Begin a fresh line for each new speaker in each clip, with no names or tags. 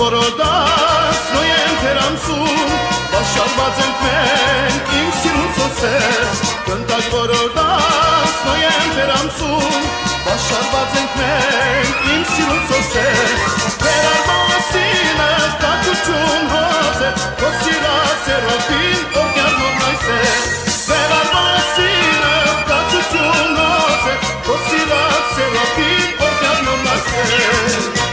որոդաս նոյեն թերանցում Բաշարված ենք մենք իմ սիրուն սոսեր Կնդակ որոդաս նոյեն թերանցում Բաշարված ենք մենք իմ սիրուն սոսեր Վերար բալասինը տակություն հոսեր Հոսիրա սերոպին օրգյար նորնայս է Վերար բալասինը տակություն հոսեր Հոսիրա սերոպին օրգյար նորնայս է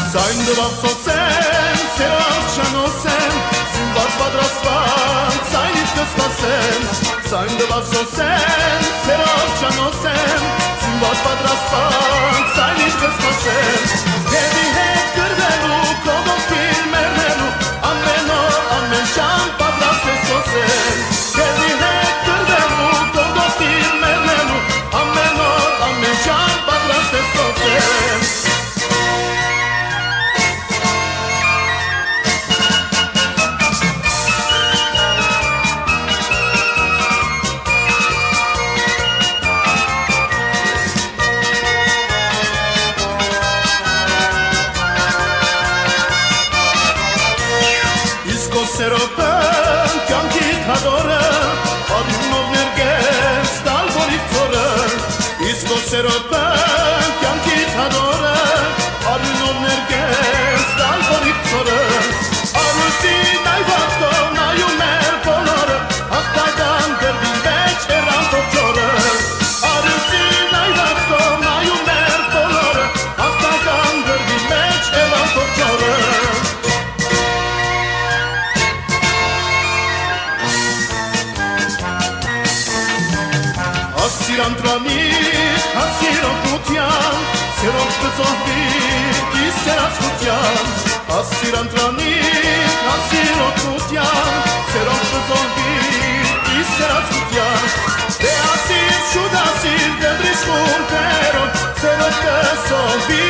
Сайн դվավ սոսեն, սերավ չանոսեն, զինված պատրաստվան, սայնիտ կսպասեն Сайн դվավ սոսեն, սերավ չանոսեն, զինված պատրաստվան, սայնիտ կսպասեն Եվի հետ գրվելու, կողոքին մերնելու, ամեն օր, ամեն շան պատրաստ է սոսեն Եվի հետ գրվելու, կողոքին մերնելու, ամեն օր, ամեն շան պատրաստ է սոսեն Սերոպեն կյանքիդ հադորը, արյունով ներգես տալ որից ծորը Իսկ ո սերոպեն կյանքիդ հադորը, արյունով ներգես տալ որից ծորը Արուսին այվացքով նայում էր բոլորը, հաղթական գրվի մեջ երան փոքչորը Արուսին այվացքով նայում էր բոլորը, հաղթական գրվի մեջ երան փոքչորը Հասիր անտրամիկ, հասիր օգնության, սերով կզոհվի իս սերացության Հասիր անտրամիկ, հասիր օգնության, սերով կզոհվի իս սերացության Դե ասիր, շուտ ասիր, դեդրիշ խունտերով, սերով կզոհվի